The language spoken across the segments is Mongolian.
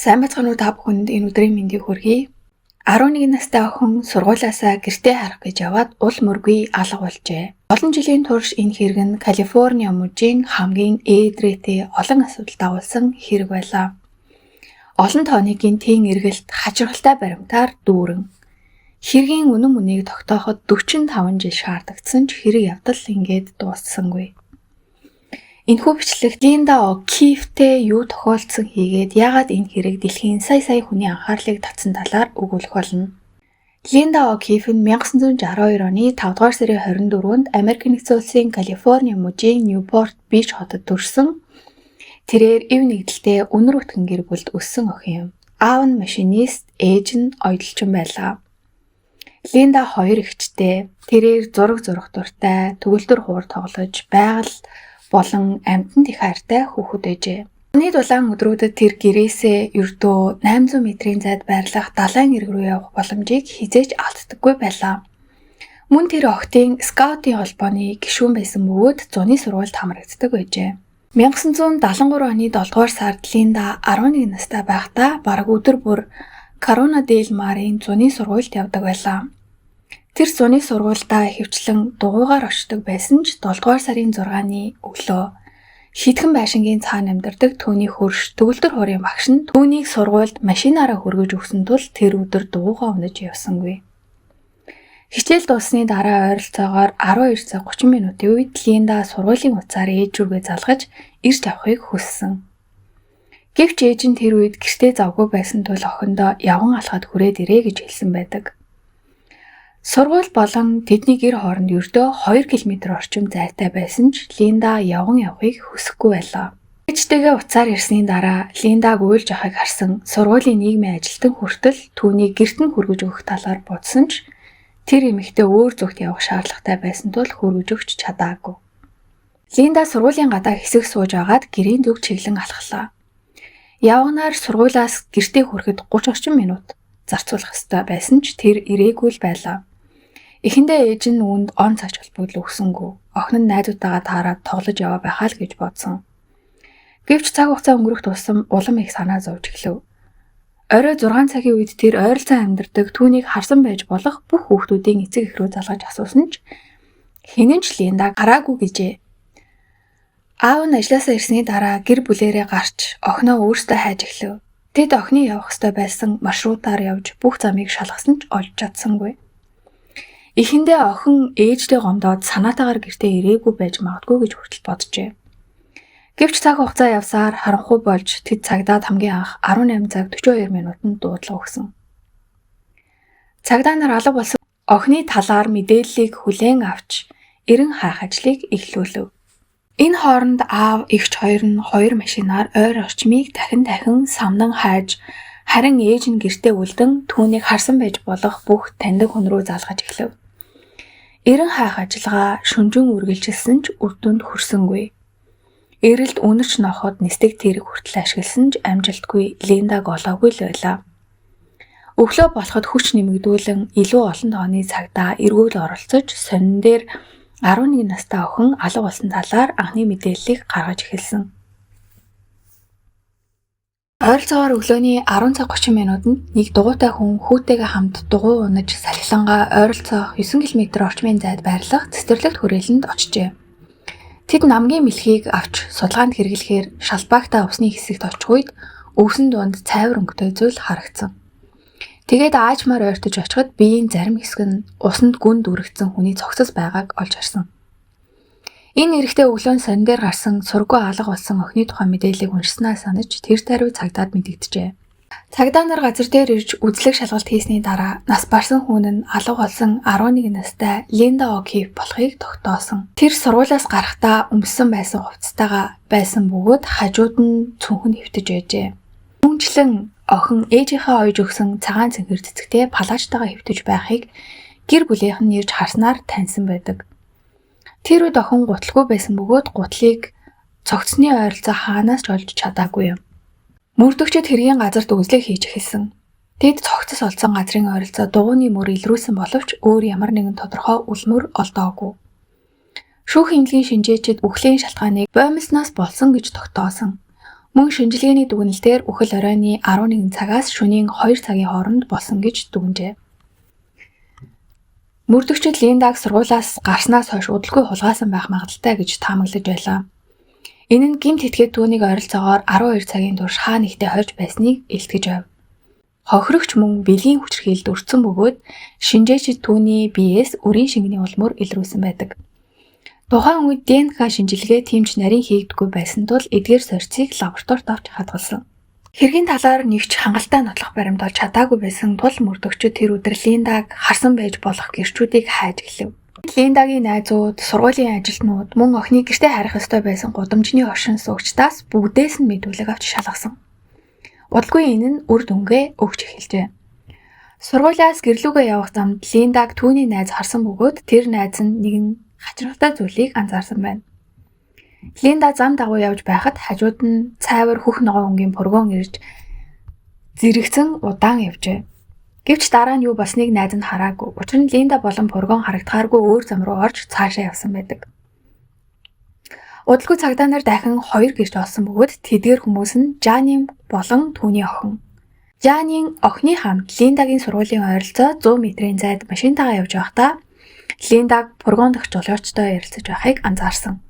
Сайн байцгаана уу та бүхэнд энэ өдрийн мэндийг хүргэе. 11 настай охин сургуулиасаа гэртээ харах гэж яваад ул мөргүй алга болжээ. Олон жилийн турш энэ хэрэг нь Калифорни мужийн хамгийн ээдрээтэй олон асуудал дагуулсан хэрэг байлаа. Олон тооны гинтийн эргэлт хачирхалтай баримтаар дүүрэн хэргийн үнэн мөнийг тогтооход 45 жил шаардагдсан ч хэрэг явдал ингээд дууссангүй. Энэхүү бичлэгт Линда О'Кифтэй юу тохиолдсон хийгээд яагаад энэ хэрэг дэлхийн сая хүний анхаарлыг татсан талаар өгүүлэх болно. Линда О'Киф нь 1962 оны 5 дугаар сарын 24-нд Америк нэгдсэн улсын Калифорни мужийн Ньюпорт Бич хотод төрсөн. Тэрээр эв нэгдэлтэй үнэр өтгөн гэр бүлд өссөн охин юм. Аав нь машинист, ээж нь оёдлчин байлаа. Линда хоёр эгчтэй. Тэрээр зураг дуртай, төгөлдөр хуур тоглож, байгаль болон амьтанд их хайртай хүүхэд ээжээ. Оны дулаан өдрүүдэд тэр гэрээсээ ердөө 800 метрийн зайд байрлах далайн эрг рүү явах боломжийг хизээч алддаггүй байлаа. Мөн тэр охтын скаутын холбооны гишүүн байсан бөгөөд зуны сургуульд хамрагддаг байжээ. 1973 оны 7 дугаар сард Линда 11 настай байхдаа бараг өдөр бүр Корона Дель Марын зуны сургуульд явдаг байлаа. Тэр зуны сургуульдаа хөвчлэн дугуйгаар очдог байсан ч 7 дугаар сарын 6-ны өглөө шийтгэн байшингийн цаана амьдардаг түүний хөрш төгөлдөр хуурын багш нь түүнийг сургуульд машинаараа хүргэж өгсөн тул тэр өдөр дугуйгаа унаж явсангүй. Хичээл дууссаны дараа ойролцоогоор 12 цаг 30 минутын үед Линда сургуулийн утсаар ээж рүүгээ залгаж ирж авахыг хүссэн. Гэвч ээж нь тэр үед гэртээ завгүй байсан тул охиндоо явган алхаад хүрээд ирээ гэж хэлсэн байдаг. Сургууль болон тэдний гэр хооронд ердөө 2 км орчим зайтай байсан ч Линда явган явахыг хүсэхгүй байлаа. Ээжтэйгээ уцаар ирсний дараа Линдаг уйлж явахыг харсан сургуулийн нийгмийн ажилтан хүртэл түүнийг гэрт нь хүргэж өгөх талаар бодсон ч тэр эмэгтэй өөр зүгт явах шаардлагатай байсан тул хүргэж өгч чадаагүй. Линда сургуулийн гадаа хэсэг сууж агаад гэрийн зүг чиглэн алхлаа. Явганаар сургуулиас гэртээ хүрэхэд 30 орчим минут зарцуулах ёстой байсан ч тэр ирээгүй л байлаа. Эхэндээ ээж нь үүнд он цач холбогдол өгсөнгүй. Охин нь найзуудтайгаа таараад тоглож яваа байхаа л гэж бодсон. Гэвч цаг хугацаа өнгөрөх тусам улам их санаа зовж эхлэв. Орой 6 цагийн үед тэр ойролцоо амьдардаг түүнийг харсан байж болох бүх хүүхдүүдийн эцэг эх рүү залгаж асуусан ч хинэн ч Линдаг гараагүй гэжээ. Аав нь ажлаасаа ирсний дараа гэр бүлээрээ гарч охиноо өөртөө хайж эхлэв. Тэд охины явах ёстой байсан маршрутаар явж бүх замыг шалгасан ч олж чадсангүй. Эхэндээ охин ээжтэй гомдоод санаатаагаар гэртээ ирээгүй байж магадгүй гэж хүртэл боджээ. Гэвч цаг хугацаа явсаар харанхуй болж тэд цагдаад хамгийн анх 18 цаг 42 минутанд дуудлага өгсөн. Цагдаа нар алга болсон охины талаар мэдээллийг хүлээн авч эрен хайх ажлыг эхлүүлв. Энэ хооронд аав эгч хоёр нь 2 машинаар ойр орчмыг дахин самнан хайж харин ээж нь гэртээ үлдэн түүнийг харсан байж болох бүх таньдаг хүн рүү залгаж эхлэв. Эрен хайх ажиллагаа шүнжин үргэлжилсэн ч үр дүнд хүрсэнгүй. Эрэлд үнэрч ноход нисдэг тэрэг хүртэл ашигласан ч амжилтгүй Линдаг олоогүй л байлаа. Өглөө болоход хүч нэмэгдүүлэн илүү олон тооны цагдаа эргүүл оролцож сонин дээр 11 настай охин алга болсон талаар анхны мэдээллийг гаргаж эхэлсэн. Ойролцоогоор өглөөний 10 цаг 30 минутанд нэг дугуйтай хүн хүүтэйгээ хамт дугуй унаж салхилангаа ойролцоох 9 км орчмын зайд байрлах цэцэрлэгт хүрээлэнд очжээ. Тэд намгийн мэлхийг авч судалгаанд хэрэглэхээр шалбаагтай усны хэсэгт очих үед өвсөн дунд цайвар өнгөтэй зүйл харагдсан. Тэгээд аажмаар ойртож очиход биеийн зарим хэсэг нь усанд гүн дүрэгдсэн хүний цогцос байгааг олж харсан. Энэ эрэгтэй өглөө сонин дээр гарсан сургуу алга болсон охины тухай мэдээллийг уншсанаа санаж тэр тариу цагдаад мэдэгджээ. Цагдаа нар газар дээр ирж үзлэг шалгалт хийсний дараа нас барсан хүн нь алга болсон 11 настай Линда О'Киф болохыг тогтоосон. Тэр сургуулиас гарахдаа өмссөн байсан хувцастайгаа байсан бөгөөд хажууд нь цүнхэн хэвтэж байжээ. Мөнчлэн охин ээжийнхээ ойж өгсөн цагаан цэнхэр цэцэгтэй палаачтайгаа хэвтэж байхыг гэр бүлийнх нь ирж харснаар таньсан байдаг. Тэр үед охин гутлгүй байсан бөгөөд гутлыг цогцсны ойролцоо хаанаас ч олж чадаагүй юм. Мөрдөгчд хэргийн газарт үзлэг хийж эхэлсэн. Тэд цогцос олсон газрын ойролцоо дугуйны мөр илрүүлсэн боловч өөр ямар нэгэн тодорхой үлмөр олдоогүй. Шүүх эмнэлгийн шинжээчид үхлийн шалтгааныг боомсноос болсон гэж тогтоосон. Мөн шинжилгээний дүгнэлтээр үхэл оройны 11 цагаас шөнийн 2 цагийн хооронд болсон гэж дүгнжээ. Мөрдөгчид Линдаг сургуулиас гарснаас хойш удалгүй хулгайсан байх магадaltaй гэж таамаглаж байлаа. Энэ нь гэмт этгээд түүнийг ойролцоогоор 12 цагийн турш хаа нэгтээ хойж байсныг илтгэж байв. Хохирогч мөн бэлгийн хүчирхийлэлд өртсөн бөгөөд шинжээчид түүний биеэс үрийн шингэний улмаар илрүүлсэн байдаг. Тухайн үед ДНК шинжилгээ тэмч нарийн хийгдэггүй байсан тул эдгээр сорьцыг лабораторид авч хадгалсан. Хэргийн талаар нэгч хангалттай нотлох баримт олж чадаагүй байсан тул мөрдөгчид тэр өдөр Линдаг харсан байж болох гэрчүүдийг хайж гэлэв. Линдагийн найзууд, сургуулийн ажилтнууд мөн охиныг гэртээ харих ёстой байсан гудамжны оршин суугчдаас бүгдээс нь мэдүүлэг авч шалгасан. Удалгүй энэ нь үр дүнгээ өгч эхэлжээ. Сургуулиас гэрлүүгээ явах замд Линдаг түүний найз харсан бөгөөд тэр найз нь нэгэн хачирхалтай зүйлийг анзаарсан байна. Линда зам дагуу явж байхад хажууд нь цайвар хөх ногоон өнгийн пургон ирж зэрэгцэн удаан явжээ. Гэвч дараа нь юу болсныг найз нь хараагүй. Учир нь Линда болон пургон харагдахааргүй өөр зам руу орж цаашаа явсан байдаг. Удалгүй цагдаа нар дахин 2 гэрч олсон бөгөөд тэдгээр хүмүүс нь Жанин болон түүний охин. Жанин охины хамт Линдагийн сургуулийн ойролцоо 100 метрийн зайд машинтайгаа явж байхдаа Линдаг пургон дахь жолоочтой ярилцаж байхыг анзаарсан.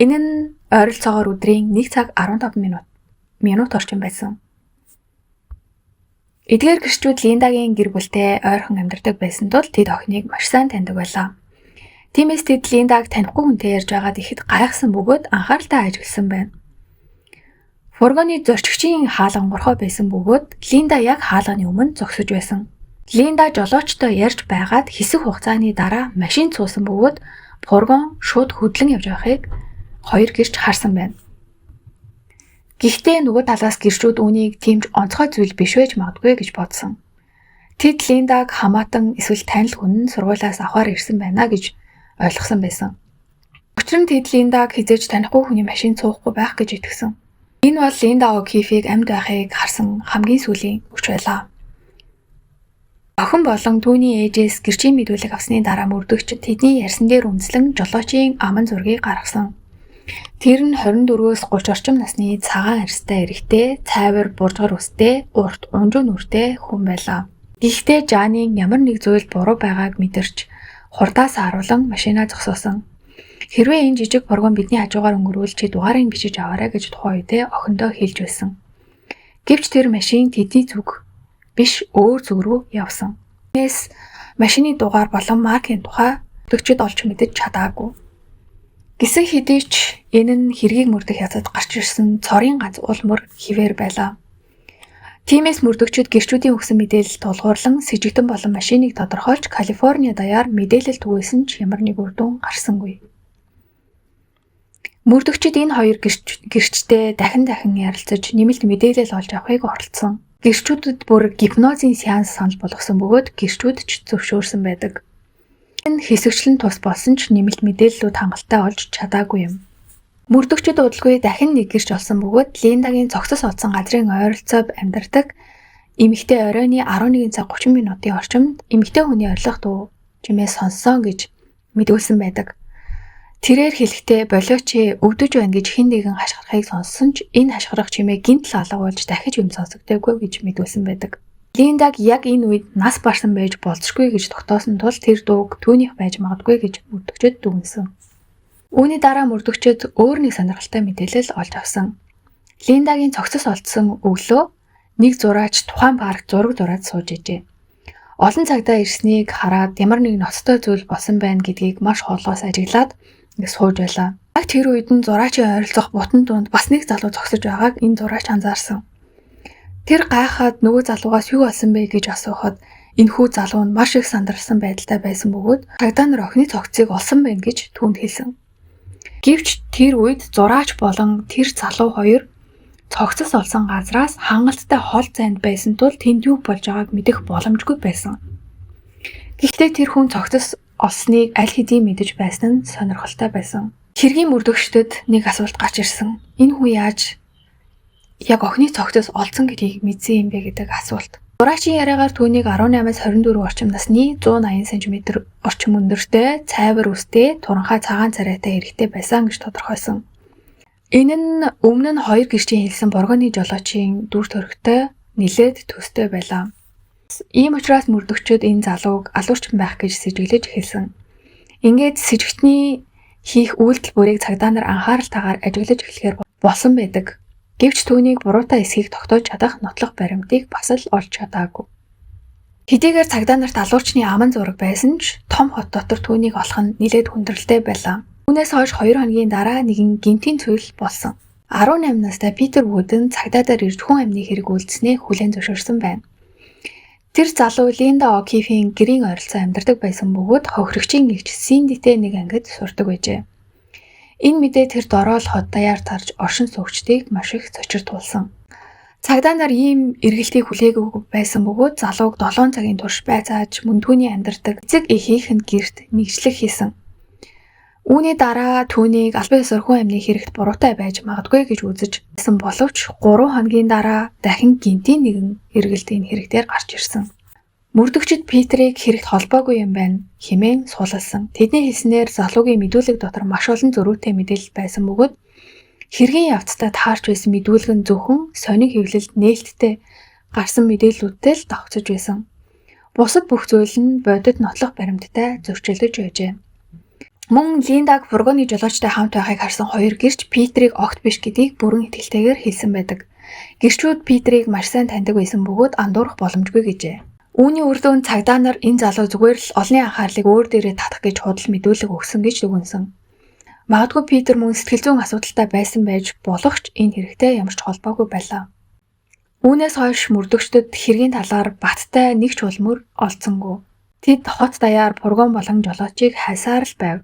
Энэ нь ойролцоогоор өдрийн 1 цаг 15 минут орчим байсан. Эдгээр гэрчүүд Линдагийн гэр бүлтэй ойрхон амьдардаг байсан тул тэд охиныг маш сайн таньдаг байлаа. Тиймээс тэд Линдаг танихгүй хүнтэй ярьж байгаад ихэд гайхсан бөгөөд анхааралтай ажигласан байна. Фургоны зорчигчийн хаалгангорхоо байсан бөгөөд Линда яг хаалганы өмнө зогсож байсан. Линда жолоочтой ярьж байгаад хэсэг хугацааны дараа машин цуусан бөгөөд фургон шууд хөдлөн явж байхыг 2 гэрч харсан байна. Гэхдээ нөгөө талаас гэрчүүд үүнийг тэмж онцгой зүйл биш байж магадгүй гэж бодсон. Тэд Линдаг хамаатан эсвэл танил хүн нь сургуулиас авахар ирсэн байна гэж ойлгосон байсан. Учир нь тэд Линдаг хизээж танихгүй хүний машин цуухгүй байх гэж итгэсэн. Энэ бол Линда О'Кифийг амьд байхыг харсан хамгийн сүүлийн үгч байлаа. Охин болон түүний ээжээс гэрчийн мэдүүлэг авсны дараа мөрдөгчид тэдний ярьсан дээр үндэслэн жолоочийн аман зургийг гаргасан. Тэр нь 24-өөс 30 орчим насны цагаан арьстай эрэгтэй, цайвар буржгар үстэй, урт унжуу нүртэй хүн байлаа. Гэхдээ Жанин ямар нэг зүйлд буруу байгааг мэдэрч хурдаас харуулan машинаа зогсоосон. Хэрвээ энэ жижиг фургон бидний хажуугаар өнгөрвөл чи дугаарыг бичиж аваарай гэж тухайн үедээ охиндоо хэлж байсан. Гэвч тэр машин тэдний зүг биш өөр зүг рүү явсан. Тиймээс машины дугаар болон маркийн тухай мөрдөгчид олж мэдэж чадаагүй. Гисэн хэдий ч энэ нь хэргийг мөрдөх язад гарч ирсэн цорын ганц улмөр хിവэр байлаа. Тиймээс мөрдөгчид гэрчүүдийн өгсөн мэдээлэл тулгуурлан с ิจ гтэн болон машиныг тодорхойлж Калифорни даяар мэдээлэл түгээсэн ч ямар нэг үр дүн гарсангүй. Мөрдөгчид энэ 2 гэрчтэй дахин ярилцаж нэмэлт мэдээлэл олж авахыг оролдсон. Гэрчүүдэд бүр гипнозын сеанс санал болгосон бөгөөд гэрчүүд ч зөвшөөрсөн байдаг. Энэ хэсэгчлэн тус болсон ч нэмэлт мэдээллүүд хангалттай олж чадаагүй юм. Мөрдөгчид удалгүй дахин нэг гэрч олсон бөгөөд Линдагийн цогцос олсон газрын ойролцоо амьдардаг эмэгтэй оройны 11 цаг 30 минутын орчимд эмэгтэй хүний орилох дуу чимээ сонссон гэж мэдүүлсэн байдаг. Тэрээр хэлэхдээ болиочи өвдөж байна гэж хэн нэгэн хашгирахыг сонссон ч энэ хашгирах чимээ гинтл алга болж дахиж юм сонсогдоогүй гэж мэдүүлсэн байдаг. Линдаг яг энэ үед нас барсан байж болзошгүй гэж тогтоосон тул тэр дууг түүнийх байж магадгүй гэж мөрдөгчид дүгнсэн. Үүний дараа мөрдөгчид өөр нэг сонирхолтой мэдээлэл олж авсан. Линдагийн цогцос олдсон өглөө нэг зураач тухайн паркт зураг зураад сууж ижээ. Олон цагдаа ирснийг хараад ямар нэг ноцтой зүйл болсон байна гэдгийг маш хоолоос ажиглаад сууж байлаа. Яг тэр үед нь зураачийн ойролцох бутан дунд бас нэг залуу зогсож байгааг энэ зураач анзаарсан. Тэр гайхаад нөгөө залуугаас юу болсон бэ гэж асуухад энэхүү залуу нь маш их сандарсан байдалтай байсан бөгөөд цагдаа нар охины цогцыг олсон байна гэж түүнд хэлсэн. Гэвч тэр үед зураач болон тэр залуу хоёр цогцос олсон газраас хангалттай хол зайд байсан тул тэнд юу болж байгааг мэдэх боломжгүй байсан. Гэхдээ тэр хүн цогцос олсныг аль хэдийн мэдэж байсан нь сонирхолтой байсан. Хэргийн мөрдөгчдөд нэг асуулт гарч ирсэн. Энэ хүн яаж яг охины цогцос олсон гэдгийг мэдсэн юм бэ гэдэг асуулт. Зураачийн яриагаар түүнийг 18-аас 24 орчим насны 180 см орчим өндөртэй, цайвар үстэй, туранхай цагаан царайтай эрэгтэй байсан гэж тодорхойлсон. Энэ нь өмнө нь 2 гэрчийн хэлсэн бурганы жолоочийн дүр төрхтэй нилээд төстэй байлаа. Ийм учраас мөрдөгчид энэ залууг алуурчин байх гэж сэжиглэж эхэлсэн. Ингээд сэжигтний хийх үйлдэл бүрийг цагдаа нар анхааралтайгаар ажиглаж эхлэхээр болсон байдаг. Гэвч түүнийг буруутай эсхийг тогтоож чадах нотлох баримтыг бас л олж чадаагүй. Хэдийгээр цагдаа нарт алуурчны аман зураг байсан ч том хот дотор түүнийг олох нь нилээд хүндрэлтэй байлаа. Түүнээс хойш 2 хоногийн дараа нэгэн гинтийн зүйл болсон. 18 настай Питер Вуден цагдаа дээр ирж хүн амны хэрэг үйлдснээ хүлээн зөвшөөрсөн байна. Тэр залуу Линда О'Кифийн гэрийн ойролцоо амьдардаг байсан бөгөөд хохирогчийн эгч Синдитэй нэг ангид сурдаг байжээ. Энэ мэдээ тэр дороол хот даяар тарж оршин суугчдыг маш их цочирдуулсан. Цагдаа нар ийм эргэлтийг хүлээгээгүй байсан бөгөөд залууг 7 цагийн турш байцааж мөн түүний амьдардаг эцэг эхийнхэн гэрт нэгжлэх хийсэн. Үүний дараа түүнийг албан ёсоор хүн амны хэрэгт буруутай байж магадгүй гэж үзэж боловч 3 хоногийн дараа дахин гинтийн нэгэн эргэлтийн хэрэгтээр гарч ирсэн. Мөрдөгчид Питерийг хэрэгт холбоогүй юм байна хэмээн суулгасан. Тэдний хэлснээр залуугийн мэдүүлэг дотор маш олон зөрүүтэй мэдээлэл байсан бөгөөд хэргийн явцдаа таарч байсан мэдүүлэг нь зөвхөн сонин хэвлэлд нээлттэй гарсан мэдээллүүдтэй л давхцаж байсан. Бусад бүх зүйл нь бодит нотлох баримттай зөрчилдөж байжээ. Мөн Линдаг фургоны жолоочтой хамт байхыг харсан 2 гэрч Питерийг огт биш гэдгийг бүрэн итгэлтэйгээр хэлсэн байдаг. Гэрчүүд Питерийг маш сайн таньдаг байсан бөгөөд андуурах боломжгүй гэжээ. Үүний үр дүн цагдаа нар энэ залуу зүгээр л олонний анхаарлыг өөр дээрээ татах гэж худал мэдүүлэг өгсөн гэж дүгнсэн. Магадгүй Питер мөн сэтгэл зүйн асуудалтай байсан байж болох ч энэ хэрэгтэй ямар ч холбоогүй байлаа. Үүнээс хойш мөрдөгчдөд хэргийн талаар баттай нэг ч улмөр олдсонгүй. Тэд хот даяар фургон болон жолоочийг хайсаар л байв.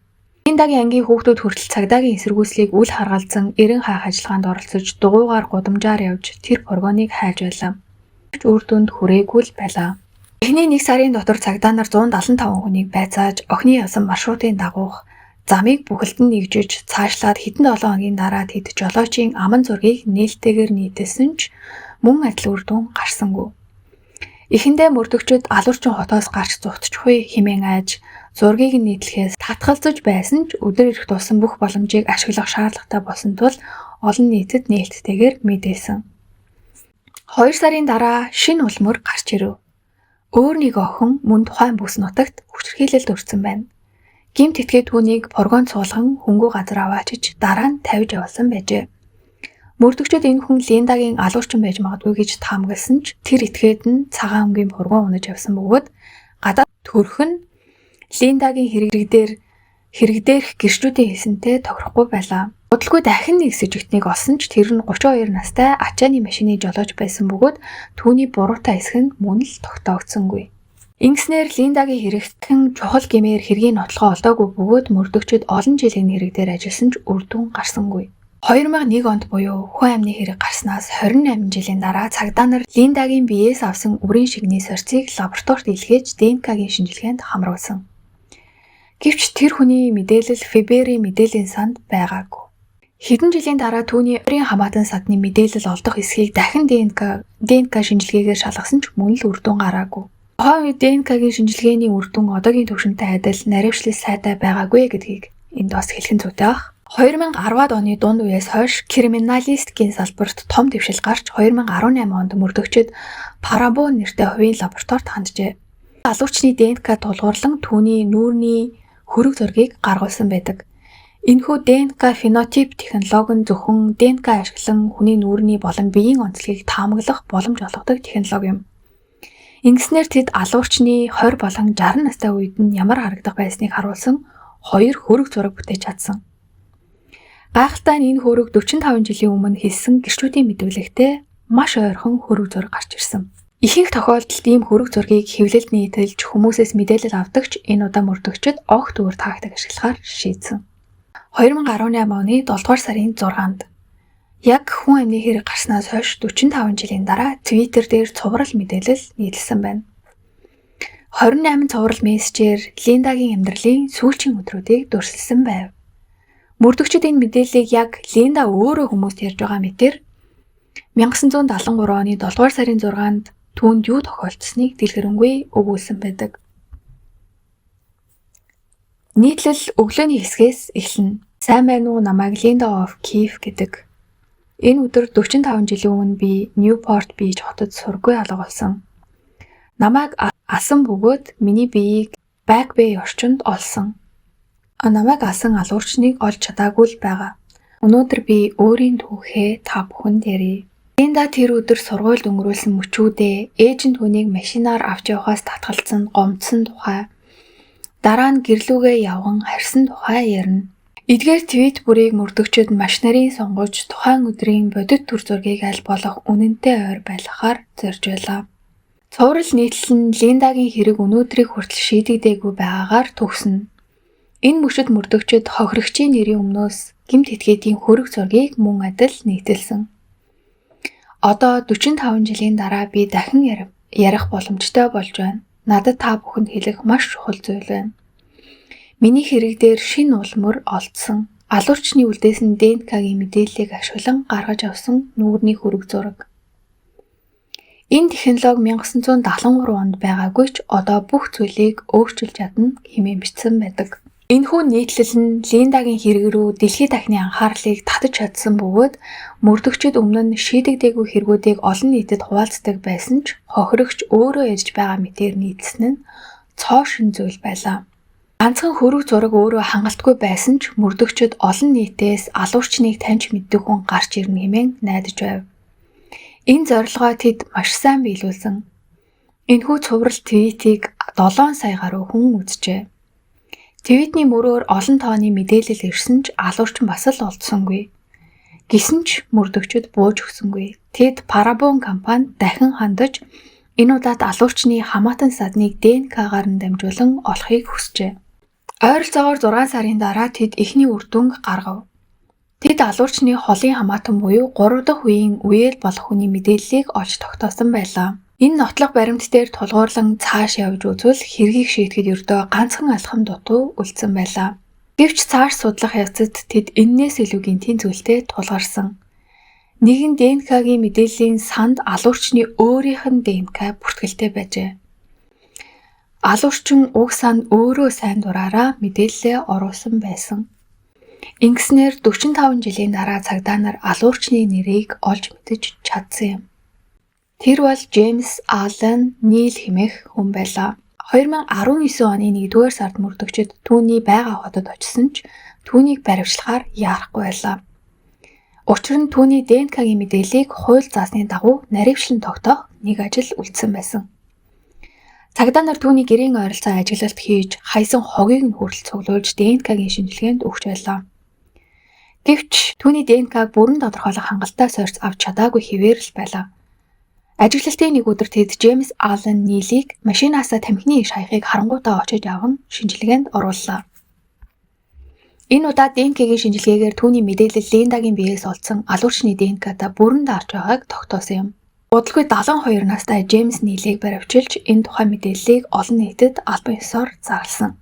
Линдагийн ангийн хүүхдүүд хүртэл цагдаагийн эсэргүүцлийг үл харгалзан эрен хаах ажиллагаанд оролцож дугуйгаар гудамжаар явж тэр фургоныг хайж байлаа. Үр дүнд хүрээгүй л байлаа. Эхний 1 сарын дотор цагдаа нар 175 хүнийг байцааж охины явсан маршрутын дагуух замыг бүхэлд нь нэгжиж цаашлаад хэдэн 7 хоногийн дараа тэд жолоочийн аман зургийг нээлттэйгээр нийтэлсэн ч мөн адил үр дүн гарсангүй. Эхэндээ мөрдөгчид алуурчин хотоос гарч зугтчихгүй хэмээн айж зургийг нь нийтлэхээс татгалзаж байсан ч өдөр ирэх тусам бүх боломжийг ашиглах шаардлагатай болсон тул олон нийтэд нээлттэйгээр мэдээлсэн. 2 сарын дараа шинэ улмөр гарч ирэв. Өөр нэг охин мөн тухайн бүс нутагт хүчирхийлэлд өртсөн байна. Гэмт этгээд түүнийг фургон цуулган хөнгөө газар аваачиж дараа нь тавьж явуулсан байжээ. Мөрдөгчид энэ хүн Линдагийн алуурчин байж магадгүй гэж таамагласан ч тэр этгээд нь цагаан өнгийн фургон унаж явсан бөгөөд гадаад төрх нь Линдагийн хэрэг дээрх гэрчүүдийн хэлсэнтэй тохирохгүй байлаа. Удалгүй дахин нэг сэжигтнийг олсон ч тэр нь 32 настай ачааны машины жолооч байсан бөгөөд түүний буруутай эсэх нь мөн л тогтоогдсонгүй. Ингэснээр Линдагийн хэрэгтэн чухал гэмээр хэргийн нотлохоо олдоогүй бөгөөд мөрдөгчид олон жилийн хэрэг дээр ажилласан ч үр дүн гарсангүй. 2001 онд буюу хүн амны хэрэг гарснаас 28 жилийн дараа цагдаа нар Линдагийн биеэс авсан үрийн шигний сорцыг лабораторид илгээж ДНК-гийн шинжилгээнд хамруулсан. Гэвч тэр хүний мэдээлэл Фиберийн мэдээллийн санд байгаагүй. Хэдэн жилийн дараа түүний өрийн хамаатан садны мэдээлэл олдох эсхийг дахин ДНК шинжилгээгээр шалгасан ч мөн л үр дүн гараагүй. Тухайн үед ДНК-гийн шинжилгээний үр дүн одоогийн төвшөнтэй адил наривчлал сайтай байгаагүй гэдгийг энд бас хэлхэн зүйтэй баг. 2010-ад оны дунд үеэс хойш криминалистикийн салбарт том дэвшил гарч 2018 онд мөрдөгчид Парабо нэртэй хувийн лабораторид ханджээ. Алуурчны ДНК тулгуурлан түүний нүүрний хөрөг зургийг гаргуулсан байдаг. Энэхүү ДНК фенотип технологи нь зөвхөн ДНК ашиглан хүний нүүрний болон биеийн онцлогийг таамаглах боломж олгодог технологи юм. Ингэснээр тэд алуурчны 20 болон 60 настай үед нь ямар харагдах байсныг харуулсан 2 хөрөг зураг бүтээж чадсан. Гайхалтай нь энэ хөрөг 45 жилийн өмнө хийсэн гэрчүүдийн мэдүүлэгтээ маш ойрхон хөрөг зураг гарч ирсэн. Ихэнх тохиолдолд ийм хөрөг зургийг хэвлэлд нийтэлж хүмүүсээс мэдээлэл авдаг ч энэ удаа мөрдөгчид огт өөр тактик ашиглахаар шийдсэн. 2018 оны 7 дугаар сарын 6-нд яг хүн амны хэрэг гарснаас хойш 45 жилийн дараа Twitter дээр цуврал мэдээлэл нийлсэн байна. 28 цуврал мессежээр Линдагийн амьдралын сүүлчийн өдрүүдийг дүрсэлсэн байв. Мөрдөгчид энэ мэдээллийг яг Линда өөрөө хүмүүст ярьж байгаа мэтэр 1973 оны 7 дугаар сарын 6-нд түүнд юу тохиолдсныг дэлгэрэнгүй өгүүлсэн байдаг. Нийтлэл өглөөний хэсгээс эхэлнэ. Сайн байна уу, намайг Linda of Kiev гэдэг. Энэ өдөр 45 жилийн өмнө би Newport Beach хотод сургууль алга болсон. Намайг асан бөгөөд миний биеийг Back Bay орчинд олсон. Намайг асан алуурчныг олж чадаагүй л байгаа. Өнөөдөр би өөрийн түүхээ та бүхэнд ярив. Линда тэр өдөр сургуульд өнгөрүүлсэн мөчүүдээ ээж нь түүнийг машинаар авч явахаас татгалзсан, гомдсон тухай, дараа нь гэрлүүгээ явган харьсан тухай ярина. Эдгээр твит бүрийг мөрдөгчөд маш нарын сонгож тухайн өдрийн бодит төр зургийг аль болох үнэнтэй ойр байлгахаар зорж байлаа. Цуврал нийтлэл нь Линдагийн хэрэг өнөөдрийг хүртэл шийдэгдээгүй байгаагаар төгснө. Энэ мөчөд мөрдөгчөд хохирогчийн нэрийн өмнөөс гэмт этгээдийн хөрөг зургийг мөн адил нийтэлсэн. Одоо 45 жилийн дараа би дахин ярих боломжтой болж байна. Надад та бүхэнд хэлэх маш чухал зүйл байна. Миний хэрэг дээр шинэ улмөр олдсон. Алуурчны үлдээсэн ДНК-гийн мэдээллийг ашиглан гаргаж авсан нүүрний хөрөг зураг. Энэ технологи 1973 онд байгаагүй ч одоо бүх зүйлийг өөрчилж чадна хэмээн бичсэн байдаг. Энэхүү нийтлэл нь Линдагийн хэрэг рүү дэлхийд дахины анхаарлыг татаж чадсан бөгөөд мөрдөгчөд өмнө нь шийдэгдээгүй хэрэгүүдийг олон нийтэд хуваалцдаг байсан ч хохирогч өөрөө ярьж байгаа мэтээр нийтлсэн нь цоо шин зүйл байлаа. Ганцхан хөрөг зураг өөрөө хангалтгүй байсан ч мөрдөгчөд олон нийтээс алуурчныг таньж мэддэг хүн гарч ирнэ хэмээн найдаж байв. Энэ зорилгоо тэд маш сайн биелүүлсэн. Энэхүү цуврал твитийг 7 сая гаруй хүн үзжээ. Твитний мөрөөр олон тооны мэдээлэл ирсэн ч алуурчин бас л олдсонгүй. Гэсэн ч мөрдөгчөд бууж өгсөнгүй. Тэд Парабон компанид дахин хандаж энэ удаад алуурчны хамаатан садныг ДНК-гаар нь дамжуулан олохыг хүсжээ. Ойролцоогоор 6 сарын дараа тэд эхний үр дүнг гаргав. Тэд алуурчны холын хамаатан буюу 3 дахь үеийн үеэл болох хүний мэдээллийг олж тогтоосон байлаа. Энэ нотлох баримт дээр тулгуурлан цааш явж үзвэл хэргийг шийдэхэд ердөө ганцхан алхам дутуу үлдсэн байлаа. Гэвч цааш судлах явцад тэд эннээс илүү гинтийн зүйлтэй тулгарсан. Нэгэн ДНК-гийн мэдээллийн санд алуурчны өөрийнх нь ДНК бүртгэлтэй байжээ. Алуурчин уг санд өөрөө сайн дураараа мэдээлэлээ оруулсан байсан. Ингэснээр 45 жилийн дараа цагдаа нар алуурчны нэрийг олж мэдэж чадсан юм. Тэр бол Джеймс Аллен Нийл хэмээх хүн байлаа. 2019 оны 1-р сард мөрдөгчөд түүний байгаа хотод очсон ч түүнийг баривчлахаар яарахгүй байлаа. Учир нь түүний ДНК-гийн мэдээллийг хууль заасны дагуу наривчлан тогтоох нэг ажил үлдсэн байсан. Цагдаа нар түүний гэрийн ойролцоо ажиглалт хийж хайсан хогийг нь хүртэл цуглуулж ДНК-гийн шинжилгээнд өгч байлаа. Гэвч түүний ДНК-г бүрэн тодорхойлох хангалттай сорьц авч чадаагүй хэвээр л байлаа. Ажиглалтын нэг өдөр тэд Джеймс Аллен Нийлийг машинаасаа тамхины иш хаягыг харангуйтаа очиж аван шинжилгээнд орууллаа. Энэ удаа ДНК-гийн шинжилгээгээр түүний мэдээлэл Линдагийн биеэс олдсон алуурчны ДНК-та бүрэн даарч байгааг тогтоосон юм. Удалгүй 72 настай Джеймс Нийлийг баривчилж энэ тухай мэдээллийг олон нийтэд албан ёсоор зарласан.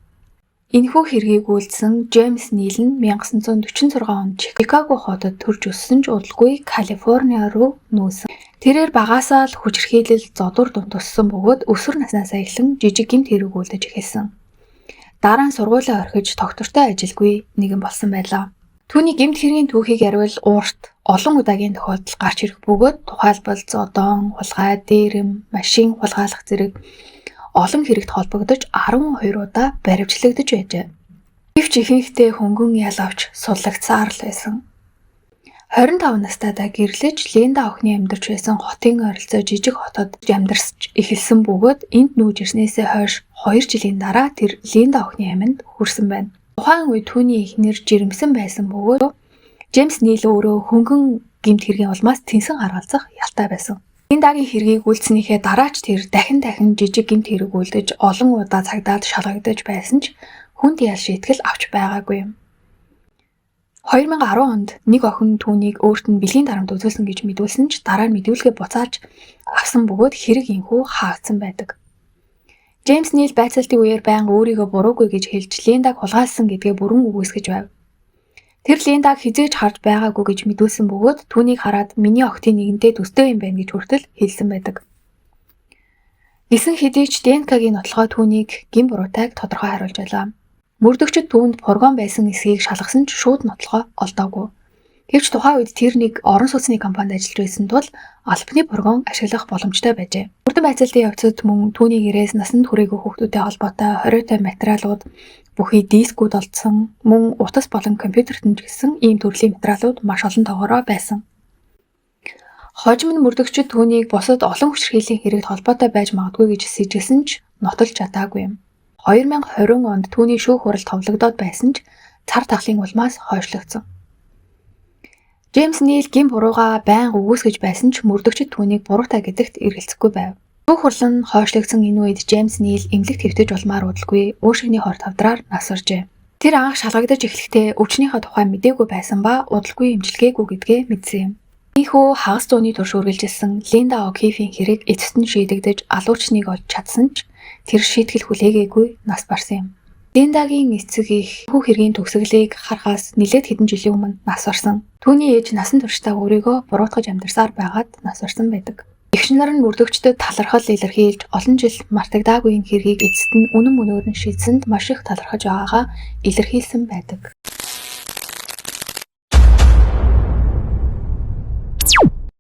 Энэхүү хэргийг үйлдсэн Джеймс Нийл нь 1946 онд Чикаго хотод төрж өссөн ч удалгүй Калифорниа руу нүүсэн. Тэрээр багаасаа л хүчирхийлэл зодуур дунд туссан бөгөөд өсвөр наснаасаа эхлэн жижиг гэмт хэрэг үйлдэж эхэлсэн. Дараа нь сургуулиа орхиж тогтвортой ажилгүй нэгэн болсон байлаа. Түүний гэмт хэргийн түүхийг ярил уурт олон удаагийн тохиолдол гарч ирэх бөгөөд тухайлбал зодон, хулгай, дээрэм, машин хулгайлах зэрэг олон хэрэгт холбогдож 12 удаа баривчлагдаж байжээ. Гэвч ихэнхдээ хөнгөн ял авч суллагцаар л байсан. 25 настайдаа гэрлэж Линда охины амьдарч байсан хотын ойролцоо жижиг хотод амьдарч эхэлсэн бөгөөд энд нүүж ирснээсээ хойш 2 жилийн дараа тэр Линда охины амьд хүрсэн байна. Тухайн үед түүний эхнэр жирэмсэн байсан бөгөөд Джеймс Нийл өөрөө хөнгөн гэмт хэргийн улмаас тэнсэн харгалзах ялтай байсан. Линдагийн хэргийг үйлдснийхээ дараа ч тэр дахин жижиг гэмт хэрэг үйлдэж олон удаа цагдаад шалгагдаж байсан ч хүнд ял шийтгэл авч байгаагүй юм. 2010 онд нэг охин түүнийг өөрт нь бэлгийн дарамт үзүүлсэн гэж мэдүүлсэн ч дараа нь мэдүүлгээ буцааж авсан бөгөөд хэрэг инхүү хаагдсан байдаг. Джеймс Нийл байцаалтын үеэр байнга өөрийгөө буруугүй гэж хэлж Линдаг хулгайлсан гэдгээ бүрэн үгүйсгэж байв. Тэр Линдаг хизээж харж байгаагүй гэж мэдүүлсэн бөгөөд түүнийг хараад миний охтын нэгэнтэй төстэй юм байна гэж хүртэл хэлсэн байдаг. Гисэн хэдий ч ДНК-гийн нотлохоо түүнийг гин буруутайг тодорхой харуулж байлаа. Мөрдөгчид түүнд фургон байсан эсэхийг шалгасан ч шууд нотлохоо олдоогүй. Гэвч тухайн үед тэр нэг орон сууцны компанид ажиллаж байсан тул албаны фургон ашиглах боломжтой байжээ. Урдан байцаалтын явцад мөн түүний гэрээс насанд хүрээгүй хүүхдүүдтэй холбоотой хориотой материалууд, бүхий дискүүд олдсон, мөн утас болон компьютерт нь ч гэсэн ийм төрлийн материалууд маш олон тоогоороо байсан. Хожим нь мөрдөгчид түүнийг бусад олон хүчирхийллийн хэрэгт холбоотой байж магадгүй гэж сэжигсэн ч нотолж чадаагүй юм. 2020 онд түүний шүүх хурал товлогдоод байсан ч цар тахлын улмаас хойшлогдсон. Джеймс Нил гин бурууга байнга үгүйсгэж байсан ч мөрдөгчид түүнийг буруутай гэдэгт эргэлзэхгүй байв. Шүүх хурал нь хойшлогдсон энэ үед Джеймс Нил эмнэлэгт хэвтэж улмаар удалгүй уушигны хор тавдраар нас оржээ. Тэр анх шалгагдаж эхлэхдээ өвчнийхөө тухай мэдээгүй байсан ба удалгүй эмчилгээгүй гэдгээ мэдсэн юм. Ийхүү хагас зууны турш үргэлжилсэн Линда О'Кифийн хэрэг эцэст нь шийдэгдэж алуурчныг олж чадсан ч тэр шийтгэл хүлээгээгүй нас барсан юм. Линдагийн эцэг их хүү хэргийн төгсгөлийг харахаас нэлээд хэдэн жилийн өмнө нас орсон. Түүний ээж насан туршдаа өөрийгөө буруутгаж амьдарсаар байгаад нас орсон байдаг. Эгч нар нь мөрдөгчдөд талархал илэрхийлж олон жил мартагдаагүй энэ хэргийг эцэст нь үнэн мөнөөр нь шийдсэнд маш их талархаж байгаагаа илэрхийлсэн байдаг.